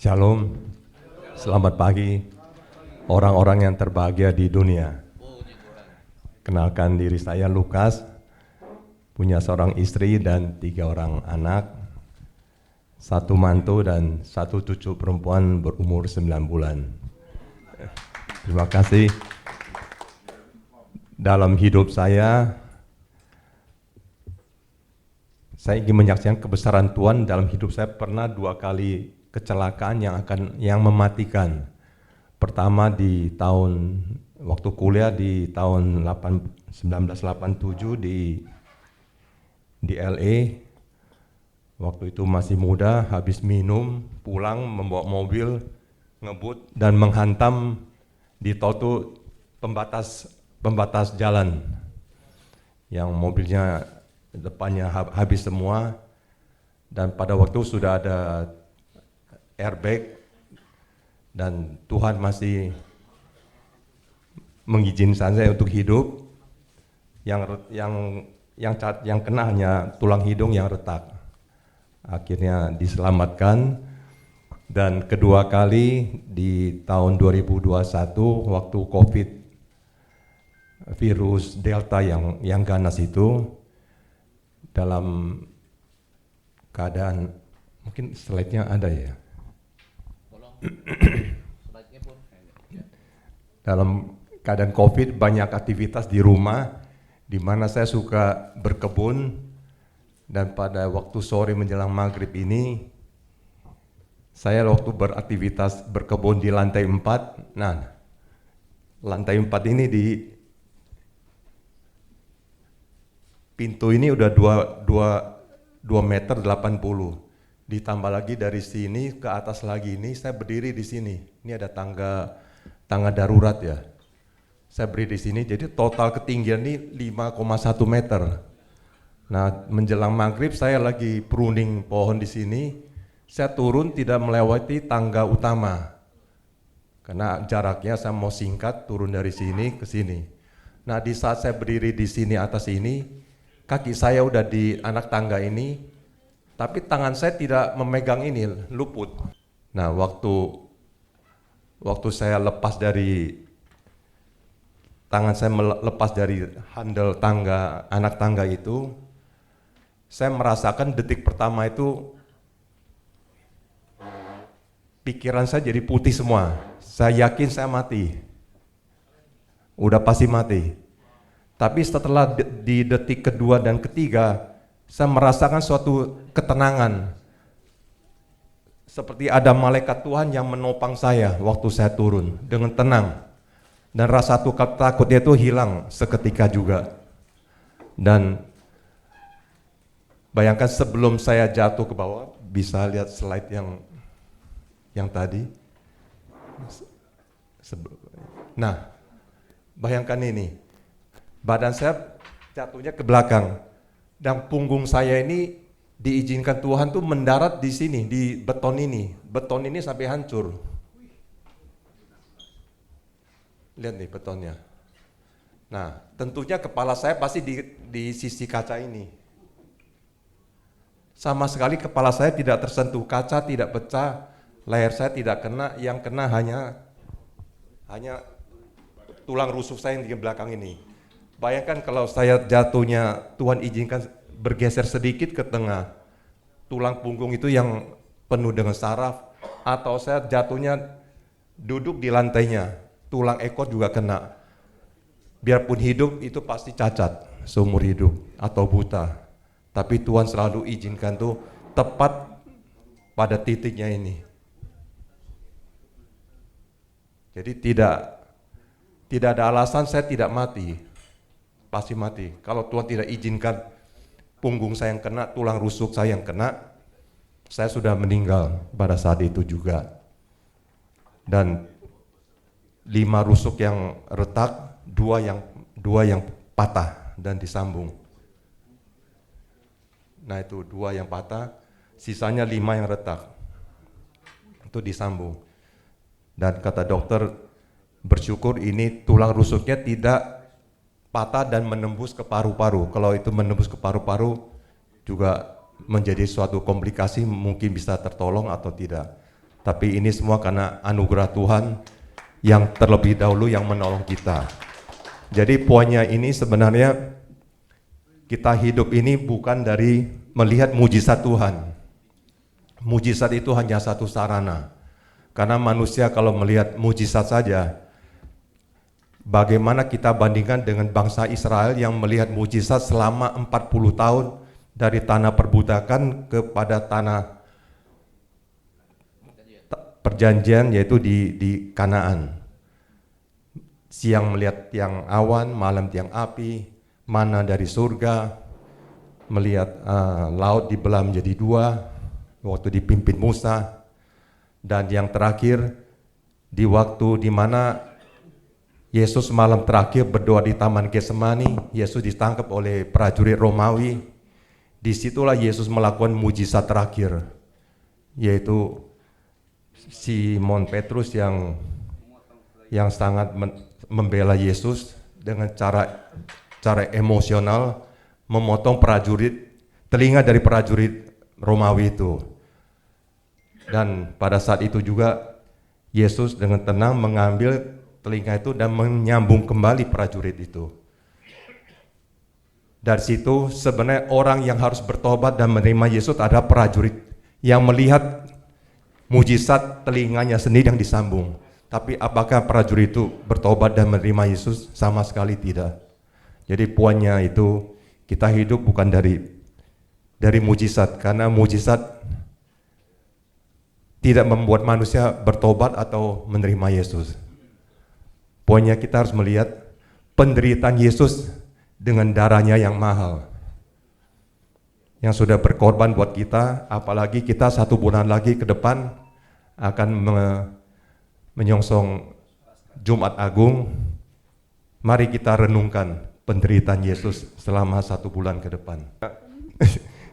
Shalom, selamat pagi orang-orang yang terbahagia di dunia. Kenalkan diri saya Lukas, punya seorang istri dan 3 orang anak, 1 mantu dan 1 cucu perempuan berumur 9 bulan. Terima kasih. Dalam hidup saya ingin menyaksikan kebesaran Tuhan. Dalam hidup saya pernah 2 kali kecelakaan yang mematikan. Pertama di tahun waktu kuliah di tahun 1987 di LA. Waktu itu masih muda, habis minum, pulang membawa mobil, ngebut dan menghantam di tol pembatas jalan. Yang mobilnya depannya habis semua, dan pada waktu sudah ada airbag dan Tuhan masih mengizinkan saya untuk hidup. Yang kena hanya tulang hidung yang retak. Akhirnya diselamatkan. Dan kedua kali di tahun 2021 waktu COVID, virus Delta yang ganas itu, dalam keadaan, mungkin slide-nya ada ya. Dalam keadaan COVID, banyak aktivitas di rumah, di mana saya suka berkebun, dan pada waktu sore menjelang maghrib ini, saya waktu beraktivitas berkebun di lantai 4, nah lantai 4 ini di pintu ini udah 2 meter 80. Ditambah lagi dari sini ke atas lagi, ini saya berdiri di sini. Ini ada tangga darurat ya. Saya berdiri di sini, jadi total ketinggian ini 5,1 meter. Nah, menjelang maghrib saya lagi pruning pohon di sini. Saya turun tidak melewati tangga utama. Karena jaraknya saya mau singkat, turun dari sini ke sini. Nah, di saat saya berdiri di sini atas ini, kaki saya udah di anak tangga ini, tapi tangan saya tidak memegang ini, luput. Nah, waktu saya lepas dari tangan saya lepas dari handle tangga, anak tangga itu, saya merasakan detik pertama itu pikiran saya jadi putih semua. Saya yakin saya mati. Udah pasti mati. Tapi setelah di detik kedua dan ketiga, saya merasakan suatu ketenangan. Seperti ada malaikat Tuhan yang menopang saya waktu saya turun dengan tenang. Dan rasa takutnya itu hilang seketika juga. Dan bayangkan sebelum saya jatuh ke bawah, bisa lihat slide yang tadi. Nah, bayangkan ini. Badan saya jatuhnya ke belakang. Dan punggung saya ini diizinkan Tuhan tuh mendarat di sini, di beton ini. Beton ini sampai hancur. Lihat nih betonnya. Nah, tentunya kepala saya pasti di sisi kaca ini. Sama sekali kepala saya tidak tersentuh, kaca tidak pecah, leher saya tidak kena, yang kena hanya tulang rusuk saya yang di belakang ini. Bayangkan kalau saya jatuhnya Tuhan izinkan bergeser sedikit ke tengah, tulang punggung itu yang penuh dengan saraf, atau saya jatuhnya duduk di lantainya, tulang ekor juga kena. Biarpun hidup itu pasti cacat seumur hidup atau buta, tapi Tuhan selalu izinkan tuh tepat pada titiknya ini. Jadi tidak ada alasan saya tidak mati. Pasti mati. Kalau Tuhan tidak izinkan punggung saya yang kena, tulang rusuk saya yang kena, saya sudah meninggal pada saat itu juga. Dan 5 rusuk yang retak, 2 yang patah dan disambung. Nah itu 2 yang patah, sisanya 5 yang retak. Itu disambung. Dan kata dokter, bersyukur ini tulang rusuknya tidak patah dan menembus ke paru-paru. Kalau itu menembus ke paru-paru juga menjadi suatu komplikasi, mungkin bisa tertolong atau tidak. Tapi ini semua karena anugerah Tuhan yang terlebih dahulu yang menolong kita. Jadi poinnya ini sebenarnya kita hidup ini bukan dari melihat mujizat Tuhan. Mujizat itu hanya satu sarana. Karena manusia kalau melihat mujizat saja, bagaimana kita bandingkan dengan bangsa Israel yang melihat mujizat selama 40 tahun dari tanah perbudakan kepada tanah perjanjian, yaitu di Kanaan. Siang melihat tiang awan, malam tiang api, mana dari surga, melihat laut dibelah menjadi dua waktu dipimpin Musa, dan yang terakhir di waktu di mana Yesus malam terakhir berdoa di Taman Getsemani, Yesus ditangkap oleh prajurit Romawi. Disitulah Yesus melakukan mujizat terakhir, yaitu Simon Petrus yang sangat membela Yesus dengan cara emosional, memotong telinga dari prajurit Romawi itu. Dan pada saat itu juga Yesus dengan tenang mengambil telinga itu dan menyambung kembali prajurit itu. Dari situ sebenarnya orang yang harus bertobat dan menerima Yesus adalah prajurit yang melihat mujizat telinganya sendiri yang disambung. Tapi apakah prajurit itu bertobat dan menerima Yesus? Sama sekali tidak. Jadi poinnya itu kita hidup bukan dari mujizat, karena mujizat tidak membuat manusia bertobat atau menerima Yesus. Poinnya kita harus melihat penderitaan Yesus dengan darahnya yang mahal, yang sudah berkorban buat kita, apalagi kita 1 bulan lagi ke depan akan menyongsong Jumat Agung. Mari kita renungkan penderitaan Yesus selama 1 bulan ke depan.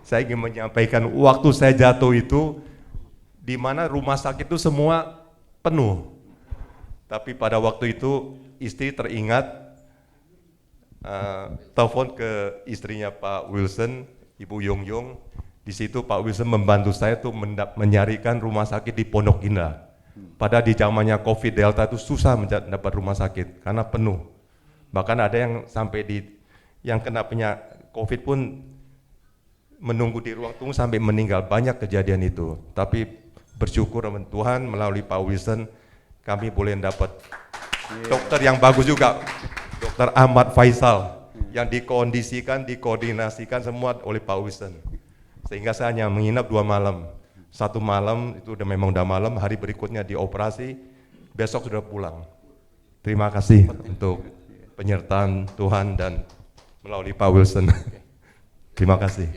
Saya ingin menyampaikan waktu saya jatuh itu, di mana rumah sakit itu semua penuh. Tapi pada waktu itu istri teringat, telepon ke istrinya Pak Wilson, Ibu Yong. Di situ Pak Wilson membantu saya tuh menyarikan rumah sakit di Pondok Indah. Padahal di zamannya COVID Delta itu susah mendapat rumah sakit karena penuh. Bahkan ada yang sampai yang kena COVID pun menunggu di ruang tunggu sampai meninggal. Banyak kejadian itu. Tapi bersyukur sama Tuhan melalui Pak Wilson kami boleh dapat dokter yang bagus juga, Dokter Ahmad Faisal, yang dikoordinasikan semua oleh Pak Wilson. Sehingga saya hanya menginap 2 malam. 1 malam itu memang udah malam, hari berikutnya dioperasi, besok sudah pulang. Terima kasih untuk penyertaan Tuhan dan melalui Pak Wilson. Terima kasih.